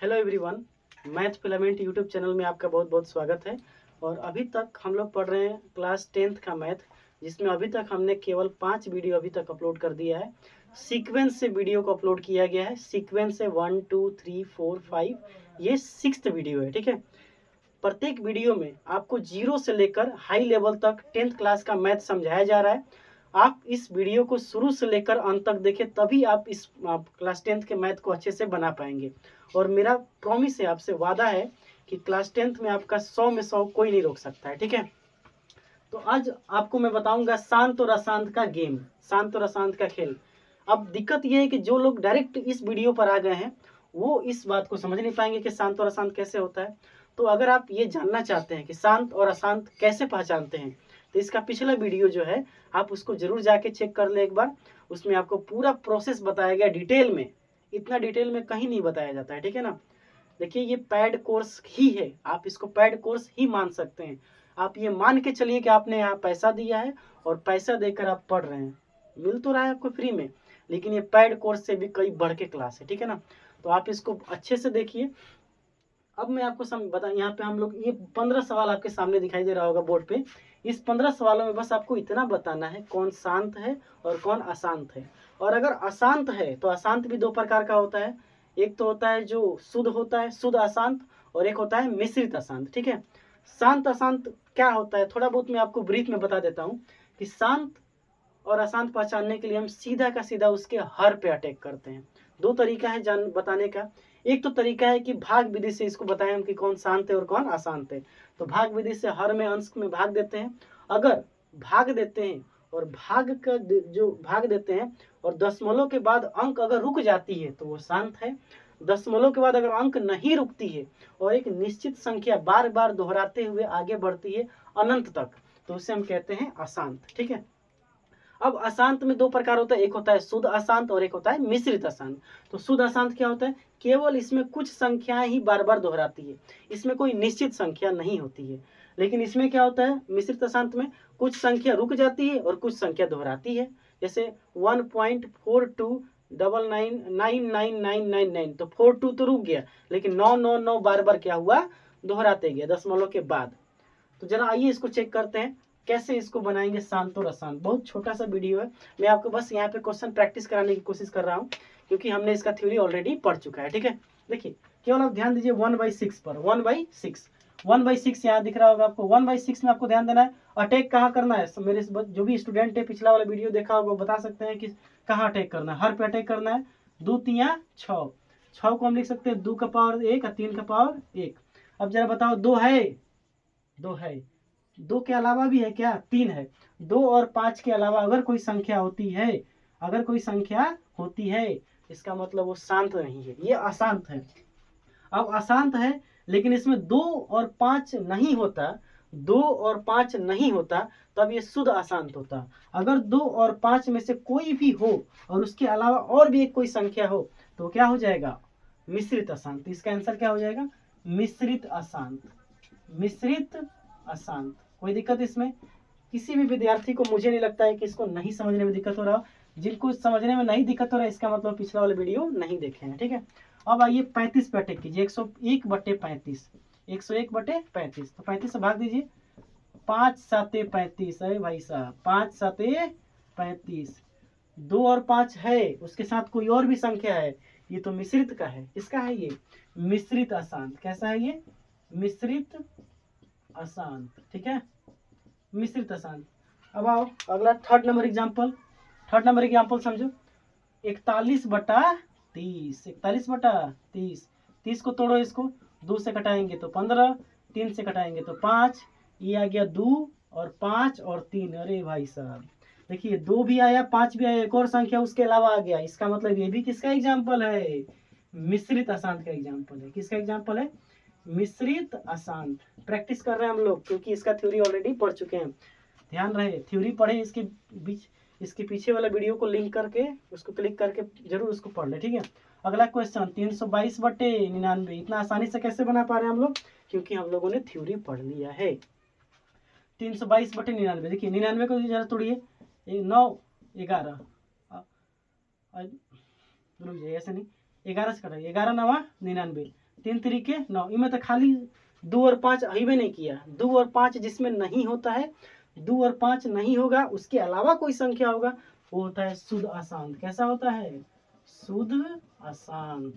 Hello everyone, math filament YouTube channel में आपका बहुत बहुत स्वागत है। और अभी तक हम लोग पढ़ रहे हैं क्लास 10th का मैथ, जिसमें अभी तक हमने केवल 5 वीडियो अभी तक अपलोड कर दिया है। सीक्वेंस से वीडियो को अपलोड किया गया है। सीक्वेंस से 1 2 3 4 5, ये 6th वीडियो है। ठीक है, प्रत्येक वीडियो में आपको जीरो से लेकर हाई लेवल तक 10th क्लास का मैथ समझाया जा रहा है। आप इस वीडियो को शुरू से लेकर अंत तक देखें, तभी आप इस क्लास 10th के मैथ को अच्छे से बना पाएंगे। और मेरा प्रॉमिस है, आपसे वादा है कि क्लास 10th में आपका 100 में 100 कोई नहीं रोक सकता है। ठीक है, तो आज आपको मैं बताऊंगा शांत और अशांत का गेम, शांत और अशांत का खेल। अब दिक्कत यह है कि जो लोग डायरेक्ट इस वीडियो पर आ गए हैं वो इस बात को समझ नहीं पाएंगे कि शांत और अशांत कैसे होता है। तो अगर आप ये जानना चाहते हैं कि शांत और अशांत कैसे पहचानते हैं, तो इसका पिछला वीडियो जो है आप उसको जरूर जाके चेक कर लें एक बार। उसमें आपको पूरा प्रोसेस बताया गया डिटेल में। इतना डिटेल में कहीं नहीं बताया जाता है। ठीक है ना। देखिए, ये पैड कोर्स ही है, आप इसको पैड कोर्स ही मान सकते हैं। आप ये मान के चलिए कि आपने यहाँ पैसा दिया है और पैसा देकर आप पढ़ रहे हैं। मिल तो रहा है आपको फ्री में, लेकिन ये पैड कोर्स से भी कई बढ़ के क्लास है। ठीक है ना, तो आप इसको अच्छे से देखिए। अब मैं आपको बता, यहाँ पे हम लोग ये 15 सवाल आपके सामने दिखाई दे रहा होगा बोर्ड पे। इस 15 सवालों में बस आपको इतना बताना है कौन शांत है और कौन अशांत है। और अगर अशांत है तो अशांत भी 2 प्रकार का होता है। एक तो होता है जो शुद्ध होता है, शुद्ध अशांत, और एक होता है मिश्रित अशांत। ठीक है, शांत अशांत क्या होता है थोड़ा बहुत मैं आपको ब्रीफ में बता देता हूँ कि शांत और अशांत पहचानने के लिए हम सीधा का सीधा उसके हर पे अटैक करते हैं। 2 तरीका है जान बताने का। एक तो तरीका है कि भाग विधि से इसको बताएं हम कि कौन शांत है और कौन अशांत है। तो भाग विधि से हर में अंश में भाग देते हैं। अगर भाग देते हैं और भाग का जो भाग देते हैं और दशमलव के बाद अंक अगर रुक जाती है तो वो शांत है। दशमलव के बाद अगर अंक नहीं रुकती है और एक निश्चित संख्या बार बार दोहराते हुए आगे बढ़ती है अनंत तक, तो उसे हम कहते हैं अशांत। ठीक है, अब अशांत में 2 प्रकार होता है, एक होता है शुद्ध अशांत और एक होता है मिश्रित अशांत। तो शुद्ध अशांत क्या होता है? केवल इसमें कुछ संख्याएं ही बार बार दोहराती है, इसमें कोई निश्चित संख्या नहीं होती है। लेकिन इसमें क्या होता है मिश्रित अशांत में? कुछ संख्या रुक जाती है और कुछ संख्या दोहराती है। जैसे 1.42999999, तो 42 तो रुक गया, लेकिन 999 बार बार क्या हुआ? दोहराते गया दशमलव के बाद। तो जरा आइए इसको चेक करते हैं कैसे इसको बनाएंगे शांत और अशांत। बहुत छोटा सा वीडियो है, मैं आपको बस यहाँ पे क्वेश्चन प्रैक्टिस कराने की कोशिश कर रहा हूँ, क्योंकि हमने इसका थ्योरी ऑलरेडी पढ़ चुका है। ठीक है, देखिए केवल आप ध्यान दीजिए 1/6 पर। 1/6, 1/6 यहाँ दिख रहा होगा आपको। 1/6 में आपको ध्यान देना है अटैक कहाँ करना है। मेरे जो भी स्टूडेंट है पिछला वाला वीडियो देखा होगा बता सकते हैं कि कहाँ अटैक करना है। हर पे अटैक करना है। 2 3 6, 6 को हम लिख सकते हैं 2 का पावर 1 और 3 का पावर 1। अब जरा बताओ 2 है? 2 है। 2 के अलावा भी है क्या? 3 है। 2 और 5 के अलावा अगर कोई संख्या होती है, अगर कोई संख्या होती है, इसका मतलब वो शांत नहीं है, ये अशांत है। अब अशांत है लेकिन इसमें 2 और 5 नहीं होता, 2 और 5 नहीं होता, तब ये शुद्ध अशांत होता। अगर 2 और 5 में से कोई भी हो और उसके अलावा और भी एक कोई संख्या हो तो क्या हो जाएगा? मिश्रित अशांत। इसका आंसर क्या हो जाएगा? मिश्रित अशांत। मिश्रित अशांत। कोई दिक्कत इसमें? किसी भी विद्यार्थी को मुझे नहीं लगता है कि इसको नहीं समझने में दिक्कत हो रहा। जिनको समझने में नहीं दिक्कत हो रहा है इसका मतलब पिछला वाला वीडियो नहीं देखे हैं। ठीक है, अब आइए 35 पे अटैक कीजिए। 101/35, 101/35, तो 35 से भाग दीजिए। 5 7 35, अरे भाई साहब 5 7 35। 2 और 5 है, उसके साथ कोई और भी संख्या है, ये तो मिश्रित का है। इसका है ये मिश्रित अशांत। कैसा है ये? मिश्रित अशांत। ठीक है, मिश्रित अशांत। अब आओ अगला third number example. Third number example समझो। 41/30, 41/30। 30 को तोड़ो, इसको 2 से कटाएंगे तो 15, 3 से कटाएंगे तो 5, ये आ गया 2 और 5 और 3। अरे भाई साहब देखिए 2 भी आया, 5 भी आया, एक और संख्या उसके अलावा आ गया। इसका मतलब ये भी किसका एग्जाम्पल है? मिश्रित अशांत का एग्जाम्पल है। किसका एग्जाम्पल है? मिश्रित अशांत। प्रैक्टिस कर रहे हैं हम लोग क्योंकि इसका थ्योरी ऑलरेडी पढ़ चुके हैं। ध्यान रहे, थ्योरी पढ़े, इसके बीच इसके पीछे वाला वीडियो को लिंक करके उसको क्लिक करके जरूर उसको पढ़ ले। ठीक है, अगला क्वेश्चन 322/99। इतना आसानी से कैसे बना पा रहे हैं हम लोग? क्योंकि हम लोगों ने थ्योरी पढ़ लिया है। 322/99, देखिए 99 को जरा तोड़िए। 9 11, रुक जाइए, ऐसे नहीं, 11 से कटाइए। 11 9 99, 3 तरीके 9, इनमें तो खाली 2 और 5 अहिबे नहीं किया। 2 और 5 जिसमें नहीं होता है, 2 और 5 नहीं होगा, उसके अलावा कोई संख्या होगा, वो होता है शुद्ध अशांत। कैसा होता है? शुद्ध अशांत।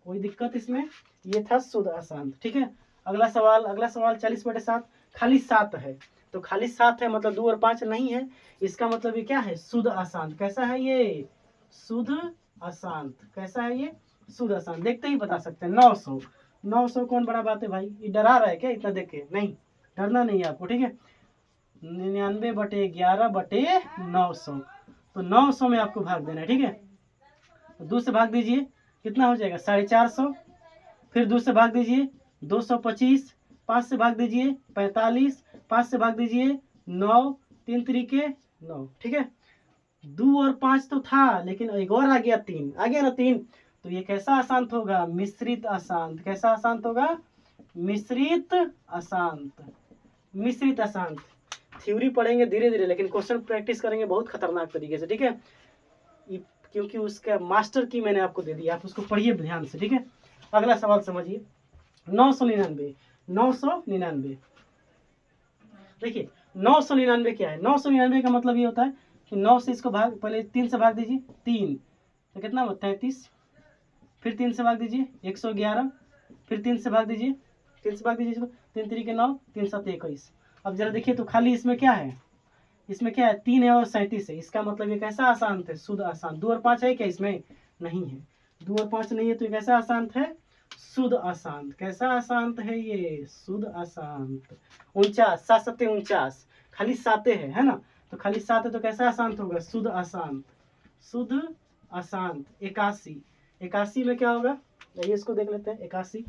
कोई दिक्कत इसमें? ये था शुद्ध अशांत। ठीक है, अगला सवाल 40/7, खाली 7 है, तो खाली 7 है मतलब 2 और 5 नहीं है, इसका मतलब ये क्या है? शुद्ध अशांत। कैसा है ये? शुद्ध अशांत। कैसा है ये? शुद्ध अशांत। देखते ही बता सकते हैं। 900, 900 कौन बड़ा बात है भाई? ये डरा रहा है क्या इतना देख के? नहीं, डरना नहीं है आपको। ठीक है, 99/11/900, तो 900 में आपको भाग देना है। ठीक है, तो 2 से भाग दीजिए, कितना हो जाएगा? 450। फिर 2 से भाग दीजिए 225, 5 से भाग दीजिए 45, 5 से भाग दीजिए 9, 3 तरीके 9। ठीक है, 2 और 5 तो था, लेकिन एक और आ गया 3, आ गया ना 3, तो ये कैसा अशांत होगा? मिश्रित अशांत। कैसा अशांत होगा? मिश्रित अशांत। मिश्रित अशांत। थ्योरी पढ़ेंगे धीरे धीरे, लेकिन क्वेश्चन प्रैक्टिस करेंगे बहुत खतरनाक तरीके से। ठीक है, क्योंकि उसका मास्टर की मैंने आपको दे दिया, आप उसको पढ़िए ध्यान से। ठीक है, अगला सवाल समझिए। 999, 999। देखिए 999 क्या है? 999 का मतलब ये होता है कि 9 से इसको भाग, पहले 3 से भाग दीजिए 3, तो कितना होता है? 33। फिर 3 से भाग दीजिए 111, फिर 3 से भाग दीजिए, 3 से भाग दीजिए इसको, 3 तरीके 9, 3 7 21। अब जरा देखिए तो खाली इसमें क्या है? इसमें क्या है? 3 है और 37 है, इसका मतलब ये कैसा अशांत है? शुद्ध अशांत। 2 और 5 है क्या इसमें? नहीं है, 2 और 5 नहीं है, तो ये कैसा अशांत है? शुद्ध अशांत। कैसा अशांत है ये? शुद्ध अशांत। 49, 7 7 49, खाली 7 है ना, तो खाली 7 है, तो कैसा अशांत होगा? शुद्ध अशांत। शुद्ध अशांत। 81, 81 में क्या होगा? ये इसको देख लेते हैं। 81,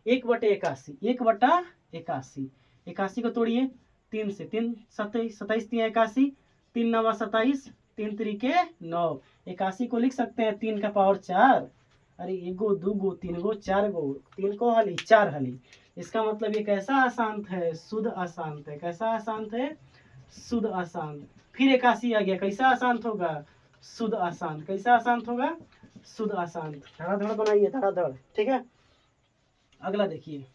1/81, 1/81। 81 को तोड़िए 3 से, 3 27, 27 3 81, 3 9 27, 3 तरीके 9। 81 को लिख सकते हैं 3 का पावर 4। अरे 1 गो 2 गो 3 गो 4 गो, 3 को हली 4 हली। इसका मतलब ये कैसा अशांत है? शुद्ध अशांत है। कैसा अशांत है? शुद्ध अशांत। फिर 81 आ गया, कैसा अशांत होगा? शुद्ध अशांत। कैसा अशांत होगा? शुद्ध अशांत। धड़ाधड़ बनाइए, धड़ाधड़। ठीक है, अगला देखिए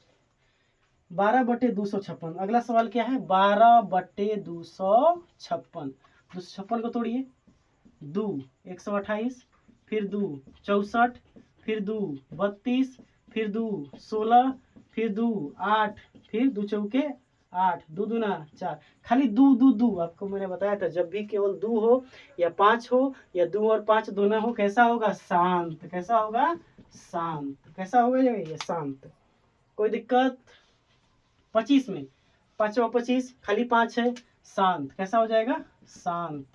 12/256। अगला सवाल क्या है? 12/256। 256 को तोड़िए, 2 128, फिर 2 64, फिर 2 32, फिर 2 16, फिर 2 8, फिर 2 चौके 8, 2 दूना 4। खाली 2 2 2। आपको मैंने बताया था जब भी केवल 2 हो या 5 हो या 2 और 5 दोनों हो, कैसा होगा? शांत। कैसा होगा? शांत। कैसा होगा ये? शांत। कोई दिक्कत? 25 में 5 और 25, खाली 5 है, शांत। कैसा हो जाएगा? शांत।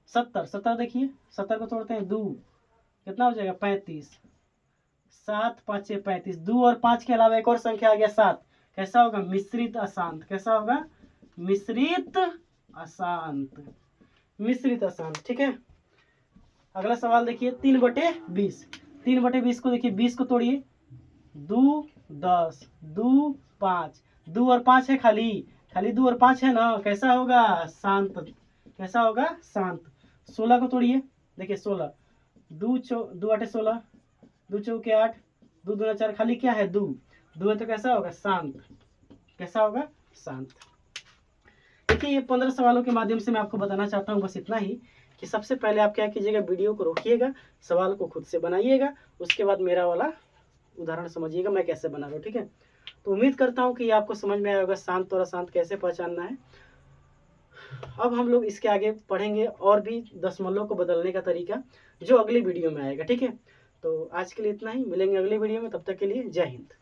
70, 70 देखिए, 70 को तोड़ते हैं 2, कितना हो जाएगा? 35, 7 5 35। 2 और 5 के अलावा एक और संख्या आ गया 7, कैसा होगा? मिश्रित अशांत। कैसा होगा? मिश्रित अशांत। मिश्रित अशांत। ठीक है, अगला सवाल देखिए 3/20। 3/20 को देखिए, 20 को तोड़िए, 2 10, 2 5, 2 और 5 है, खाली 2 और 5 है ना, कैसा होगा? शांत। कैसा होगा? शांत। 16 को तोड़िए, देखिए 16, 2 8 16, 2 चौके 8, 2 दूना 4, खाली क्या है? 2 2 है, तो कैसा होगा? शांत। कैसा होगा? शांत। देखिए ये 15 सवालों के माध्यम से मैं आपको बताना चाहता हूँ बस इतना ही, कि सबसे पहले आप क्या कीजिएगा? वीडियो को रोकिएगा, सवाल को खुद से बनाइएगा, उसके बाद मेरा वाला उदाहरण समझिएगा मैं कैसे बना रहा हूँ। ठीक है, तो उम्मीद करता हूँ कि ये आपको समझ में आया होगा शांत और अशांत कैसे पहचानना है। अब हम लोग इसके आगे पढ़ेंगे और भी दशमलव को बदलने का तरीका, जो अगली वीडियो में आएगा। ठीक है, तो आज के लिए इतना ही, मिलेंगे अगली वीडियो में, तब तक के लिए जय हिंद।